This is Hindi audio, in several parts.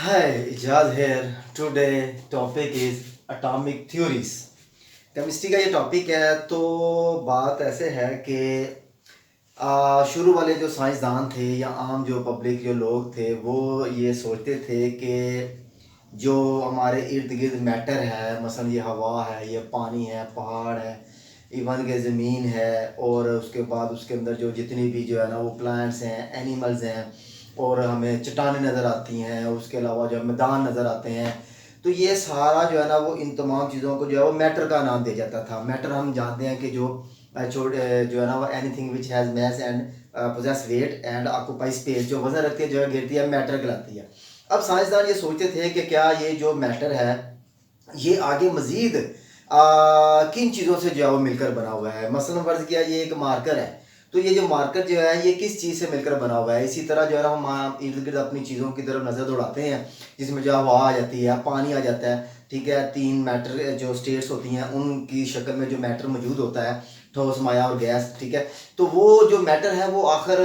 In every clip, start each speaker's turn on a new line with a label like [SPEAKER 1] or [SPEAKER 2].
[SPEAKER 1] Hi, Ijaz here. Today topic is atomic theories. Chemistry का ये टॉपिक है। तो बात ऐसे है कि शुरू वाले जो साइंसदान थे या आम जो पब्लिक जो लोग थे वो ये सोचते थे कि जो हमारे इर्द गिर्द मैटर है, मसलन ये हवा है, ये पानी है, पहाड़ है, इवन के ज़मीन है, और उसके बाद उसके अंदर जो जितनी भी जो है ना वो प्लांट्स हैं, एनिमल्स हैं, और हमें चट्टानें नज़र आती हैं, उसके अलावा जो मैदान नज़र आते हैं। तो ये सारा जो है ना वो इन तमाम चीज़ों को जो है वो मैटर का नाम दिया जाता था। मैटर हम जानते हैं कि जो छोटे जो है ना वो anything which has mass and possess weight and occupy space, जो वजन रखती है, जो है गिरती है, मैटर कहलाती है। अब साइंसदान ये सोचते थे कि क्या ये जो मैटर है ये आगे मज़ीद किन चीज़ों से जो है वो मिलकर बना हुआ है। मसलन फ़र्ज़ किया ये एक मार्कर है, तो ये जो मार्कर जो है ये किस चीज़ से मिलकर बना हुआ है। इसी तरह जो है ना हम इर्द गिर्द अपनी चीज़ों की तरफ नज़र दौड़ाते हैं, जिसमें जो हवा आ जाती है, पानी आ जाता है, ठीक है। तीन मैटर जो स्टेट्स होती हैं उनकी शक्ल में जो मैटर मौजूद होता है, ठोस, माया और गैस, ठीक है। तो वो जो मैटर है वो आखिर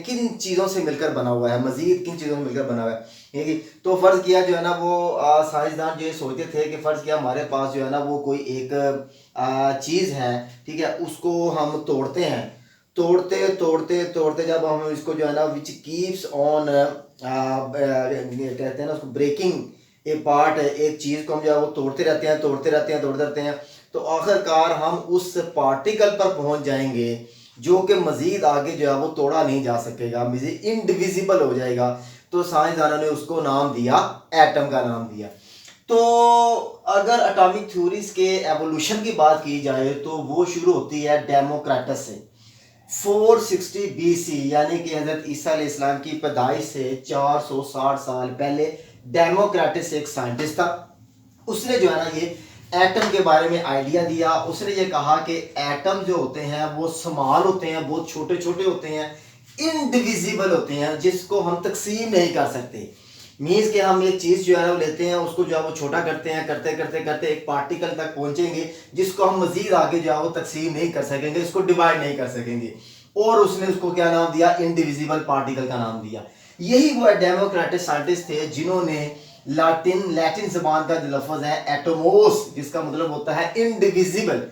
[SPEAKER 1] किन चीज़ों से मिलकर बना हुआ है, मज़ीद किन चीज़ों से मिलकर बना हुआ है, ठीक है। तो फ़र्ज़ किया जो है ना वो साइंसदान जो ये सोचते थे कि फ़र्ज़ किया हमारे पास जो है ना वो कोई एक चीज़ है, ठीक है, उसको हम तोड़ते हैं। तोड़ते तोड़ते तोड़ते जब हम इसको जो है ना विच कीप्स ऑन कहते हैं ना उसको ब्रेकिंग ए पार्ट, एक चीज़ को हम जो है वो तोड़ते रहते हैं, तोड़ते रहते हैं, तोड़ते रहते हैं, तो आखिरकार हम उस पार्टिकल पर पहुंच जाएंगे जो कि मज़ीद आगे जो है वो तोड़ा नहीं जा सकेगा, मज़ीद इनडिविजिबल हो जाएगा। तो साइंसदानों ने उसको नाम दिया, एटम का नाम दिया। तो अगर एटॉमिक थ्योरीज के एवोल्यूशन की बात की जाए तो वो शुरू होती है डेमोक्रेटस से 460 BC, यानी कि हजरत ईसा अलैहिस्सलाम की पैदाइश से 460 साल पहले डेमोक्रेटस एक साइंटिस्ट था। उसने जो है ना ये एटम के बारे में आइडिया दिया। उसने ये कहा कि एटम जो होते हैं वो स्मॉल होते हैं, बहुत छोटे छोटे होते हैं, इनडिविजिबल होते हैं, जिसको हम तकसीम नहीं कर सकते। मीन्स कि हम एक चीज़ जो है वो लेते हैं, उसको जो है वो छोटा करते हैं, करते करते करते एक पार्टिकल तक पहुंचेंगे जिसको हम मजीद आगे जो है वो तकसीम नहीं कर सकेंगे, इसको डिवाइड नहीं कर सकेंगे। और उसने उसको क्या नाम दिया, इनडिविजिबल पार्टिकल का नाम दिया। यही वो डेमोक्रेटिक साइंटिस्ट थे जिन्होंने लैटिन जबान का जो लफ्ज है एटोमोस, जिसका मतलब होता है इनडिविजिबल,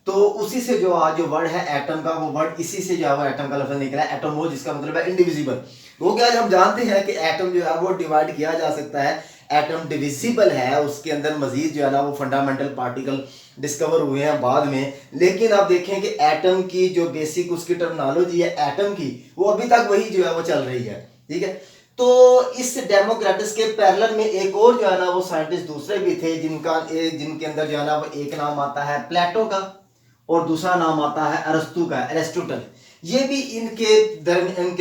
[SPEAKER 1] तो उसी से जो आज जो वर्ड है एटम का, वो वर्ड इसी से जो है वो एटम का लफ्ज निकला है, एटोमोस, जिसका मतलब है इनडिविजिबल। वो क्या हम जानते हैं कि एटम जो है वो डिवाइड किया जा सकता है, एटम डिविजिबल है, उसके अंदर मजीद जो है ना वो फंडामेंटल पार्टिकल डिस्कवर हुए हैं बाद में। लेकिन आप देखें कि एटम की जो बेसिक उसकी टर्मिनोलॉजी है एटम की, वो अभी तक वही जो है वो चल रही है, ठीक है। तो इस डेमोक्रेटिस के पैरेलल में एक और जो है ना वो साइंटिस्ट दूसरे भी थे जिनके अंदर जो है ना वो एक नाम आता है प्लेटो का और दूसरा नाम आता है अरस्तु का, एरिस्टोटल। ये भी इनके जो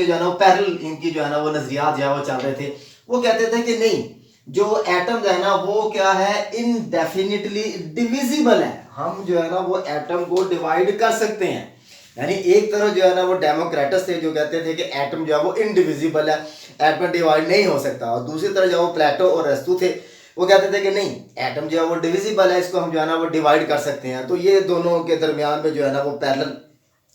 [SPEAKER 1] है ना पैरेलल इनकी जो है ना वो नजरियात जो है वो चल रहे थे। वो कहते थे कि नहीं, जो एटम जो है ना वो क्या है, इनडेफिनिटली डिविजिबल है, हम जो है ना वो एटम को डिवाइड कर सकते हैं। यानी एक तरफ जो है ना वो डेमोक्रेटस थे जो कहते थे कि एटम जो है वो इनडिविजिबल है, एटम डिवाइड नहीं हो सकता, और दूसरी तरफ जो वो प्लेटो और अरस्तु थे वो कहते थे कि नहीं, एटम जो है वो डिविजिबल है, इसको हम जो है ना वो डिवाइड कर सकते हैं। तो ये दोनों के दरमियान में जो है ना वो पैरेलल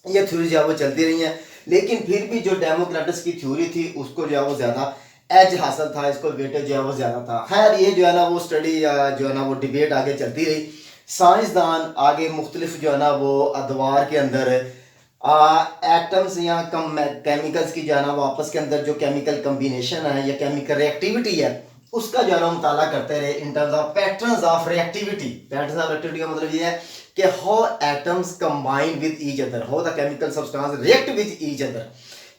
[SPEAKER 1] ये थ्योरी जो है वो चलती रही है। लेकिन फिर भी जो डेमोक्रेटस की थ्योरी थी उसको जो है वो ज़्यादा एज हासिल था, इसको वेटेज जो है वो ज़्यादा था। खैर ये जो है ना वो स्टडी जो है ना वो डिबेट आगे चलती रही। साइंसदान आगे मुख्तलिफ जो है ना वो अदवार के अंदर एटम्स या केमिकल्स की जो है ना वो आपस के अंदर जो केमिकल कम्बिनेशन है या केमिकल रिएक्टिविटी है उसका जो है ना मुताला करते रहे in terms of patterns of reactivity. Patterns of reactivity का मतलब ये है कि how atoms combine with each other, how the chemical substance react with each other,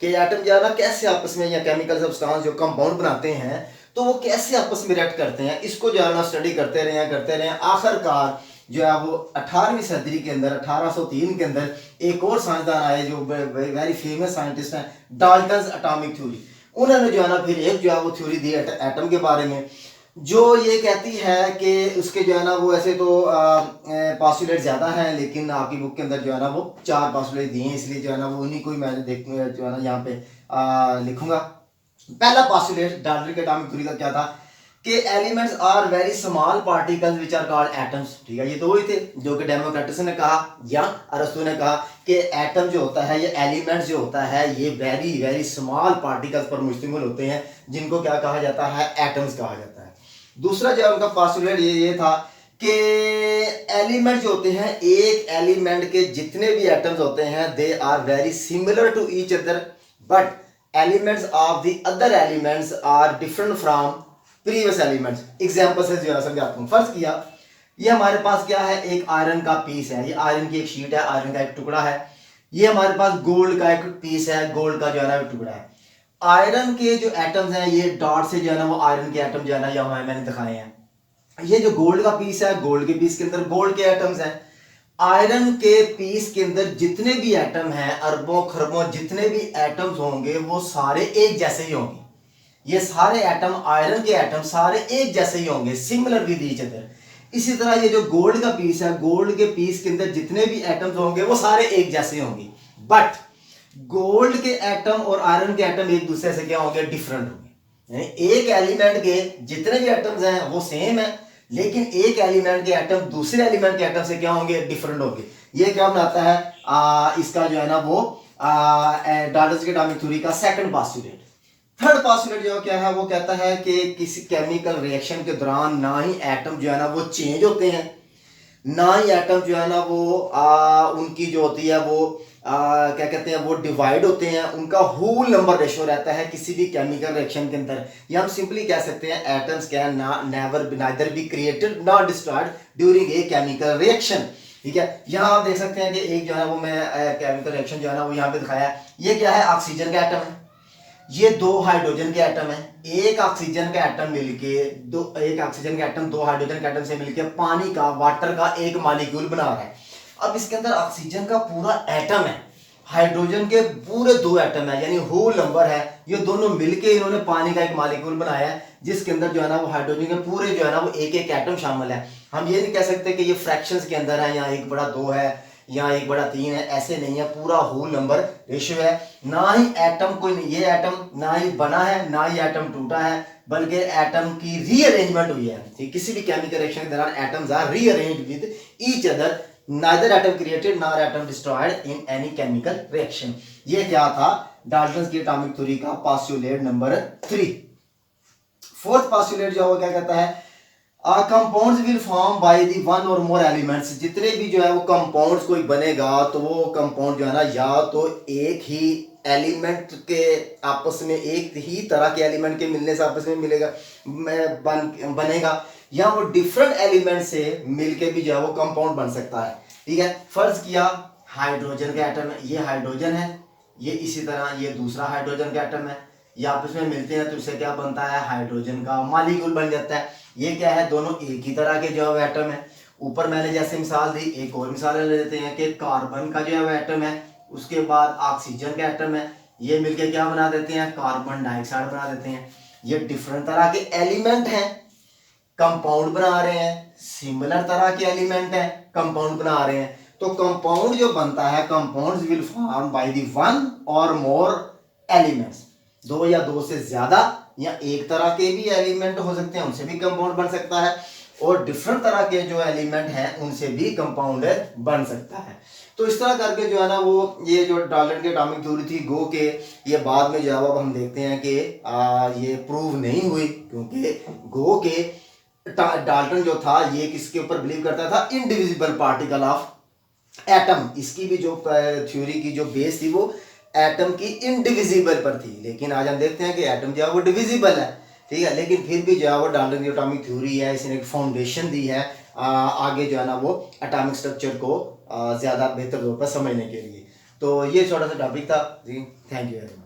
[SPEAKER 1] कि एटम जो है ना कैसे आपस में या केमिकल सब्सटेंस जो कंपाउंड बनाते हैं तो वो कैसे आपस में रिएक्ट करते हैं, इसको जो है ना स्टडी करते रहे। आखिरकार जो है वो 18वीं सदी के अंदर 1803 के अंदर एक और साइंसदान आए जो वेरी फेमस साइंटिस्ट हैं, डाल्टन्स एटॉमिक थ्योरी। उन्होंने जो है ना फिर एक जो है वो थ्योरी दी एटम के बारे में, जो ये कहती है कि उसके जो है ना वो ऐसे तो पॉस्टुलेट ज़्यादा है, लेकिन आपकी बुक के अंदर जो है ना वो 4 पॉस्टुलेट दिए हैं, इसलिए जो है ना वो उन्हीं को ही मैं जो है ना यहाँ पे लिखूंगा। पहला पॉस्टुलेट डाल्टन के एटॉमिक थ्योरी का क्या था कि elements are very small particles which are called atoms. ठीक है, ये तो वही थे जो कि डेमोक्रिटस ने कहा या अरस्तु ने कहा कि एटम जो होता है, ये एलिमेंट्स जो होता है, ये वेरी वेरी स्मॉल पार्टिकल्स पर मुश्तमिल होते हैं, जिनको क्या कहा जाता है, एटम्स कहा जाता है। दूसरा जो उनका पोस्टुलेट ये था कि एलिमेंट जो होते हैं, एक एलिमेंट के जितने भी एटम्स होते हैं they are very similar to each other, but elements of the other elements are different from previous elements. Example से जो है समझाता हूँ। फर्ज किया ये हमारे पास क्या है, एक आयरन का पीस है, ये आयरन की एक शीट है, आयरन का एक टुकड़ा है। ये हमारे पास गोल्ड का एक पीस है, गोल्ड का जो है ना टुकड़ा है। आयरन के जो एटम्स हैं, ये डॉट से जो है ना वो आयरन के एटम जो है ना यहाँ मैंने दिखाए हैं। ये जो गोल्ड का पीस है, गोल्ड के पीस के अंदर गोल्ड के एटम्स हैं। आयरन के पीस के अंदर जितने भी एटम हैं, अरबों खरबों जितने भी एटम्स होंगे, वो सारे एक जैसे ही होंगे। ये सारे एटम, आयरन के एटम सारे एक जैसे ही होंगे, सिमिलर विद ईच अदर। इसी तरह ये जो गोल्ड का पीस है, गोल्ड के पीस के अंदर जितने भी एटम्स होंगे वो सारे एक जैसे होंगे, बट गोल्ड के एटम और आयरन के एटम एक दूसरे से क्या होंगे, डिफरेंट होंगे। यानी एक एलिमेंट के जितने भी एटम्स हैं वो सेम है, लेकिन एक एलिमेंट के एटम दूसरे एलिमेंट के एटम से क्या होंगे, डिफरेंट होंगे। ये क्या बनाता है इसका जो है ना वो डाल्टन्स की एटॉमिक थ्योरी का सेकंड पोस्टुलेट। थर्ड पोस्टुलेट जो क्या है, वो कहता है कि किसी केमिकल रिएक्शन के दौरान ना ही एटम जो है ना वो चेंज होते हैं, ना ही एटम जो है ना वो उनकी जो होती है वो क्या कहते हैं, वो डिवाइड होते हैं, उनका होल नंबर रेशियो रहता है किसी भी केमिकल रिएक्शन के अंदर। या हम सिंपली कह सकते हैं atoms can never neither be created not destroyed during a chemical reaction. ठीक है, यहाँ आप देख सकते हैं कि एक जो है वो मैं केमिकल रिएक्शन जो है ना वो यहाँ पे दिखाया है। ये क्या है, ऑक्सीजन का एटम है, ये दो हाइड्रोजन के एटम है। एक ऑक्सीजन का एटम मिलके एक ऑक्सीजन का एटम दो हाइड्रोजन के एटम से मिलके पानी का, वाटर का एक मॉलिक्यूल बना रहा है। अब इसके अंदर ऑक्सीजन का पूरा एटम है, हाइड्रोजन के पूरे दो एटम है, यानी होल नंबर है। ये दोनों मिलके इन्होंने पानी का एक मॉलिक्यूल बनाया है, जिसके अंदर जो है ना वो हाइड्रोजन के पूरे जो है ना वो एक एक एटम शामिल है। हम ये नहीं कह सकते कि ये फ्रैक्शंस के अंदर है, यहाँ एक बड़ा दो है, यहाँ एक बड़ा तीन है, ऐसे नहीं है, पूरा होल नंबर रेशियो है। ना ही एटम कोई, ये एटम ना ही बना है, ना ही एटम टूटा है, बल्कि एटम की रीअरेंजमेंट हुई है। ठीक, किसी भी केमिकल रिएक्शन के दौरान atoms are rearranged with each other, neither atom created nor atom destroyed in any chemical reaction। ये क्या था, डाल्टन्स की एटॉमिक थ्योरी का पोस्टुलेट नंबर 3। फोर्थ पोस्टुलेट जो क्या कहता है, compounds will form by the one और मोर एलिमेंट्स। जितने भी जो है वो कंपाउंड्स कोई बनेगा तो वो कंपाउंड जो है ना या तो एक ही एलिमेंट के आपस में, एक ही तरह के एलिमेंट के मिलने से आपस में मिलेगा बनेगा, या वो डिफरेंट एलिमेंट से मिलके भी जो है वो कंपाउंड बन सकता है। ठीक है, फर्ज किया हाइड्रोजन का एटम है, ये हाइड्रोजन है, ये इसी तरह ये दूसरा हाइड्रोजन का एटम है, ये आपस में मिलते हैं तो इससे क्या बनता है, हाइड्रोजन का मॉलिक्यूल बन जाता है। ये क्या है, दोनों एक ही तरह के जो है एटम है। ऊपर मैंने जैसे मिसाल दी, एक और मिसाल ले लेते हैं कि कार्बन का जो है एटम है, उसके बाद ऑक्सीजन का एटम है, ये मिलके क्या बना देते हैं, कार्बन डाइऑक्साइड बना देते हैं। ये डिफरेंट तरह के एलिमेंट हैं, कंपाउंड बना रहे हैं, सिमिलर तरह के एलिमेंट हैं, कंपाउंड बना रहे हैं। तो कंपाउंड जो बनता है, compounds will form by the one और मोर एलिमेंट्स, दो या दो से ज्यादा या एक तरह के भी एलिमेंट हो सकते हैं, उनसे भी कंपाउंड बन सकता है, और डिफरेंट तरह के जो एलिमेंट हैं उनसे भी कंपाउंड बन सकता है। तो इस तरह करके जो है ना वो ये जो डाल्टन की एटॉमिक थ्योरी थी गो के, ये बाद में जो है हम देखते हैं कि ये प्रूव नहीं हुई, क्योंकि गो के डाल्टन जो था ये किसके ऊपर बिलीव करता था, इनडिविजिबल पार्टिकल ऑफ एटम। इसकी भी जो थ्योरी की जो बेस थी वो एटम की इनडिविजिबल पर थी, लेकिन आज हम देखते हैं कि एटम जो है वो डिविजिबल है। ठीक है, लेकिन फिर भी जो है वो डाल्टन की एटॉमिक थ्योरी है, इसने एक फाउंडेशन दी है आगे जो है ना वो एटॉमिक स्ट्रक्चर को ज़्यादा बेहतर तौर पर समझने के लिए। तो ये छोटा सा टॉपिक था जी, थैंक यू वेरी मच।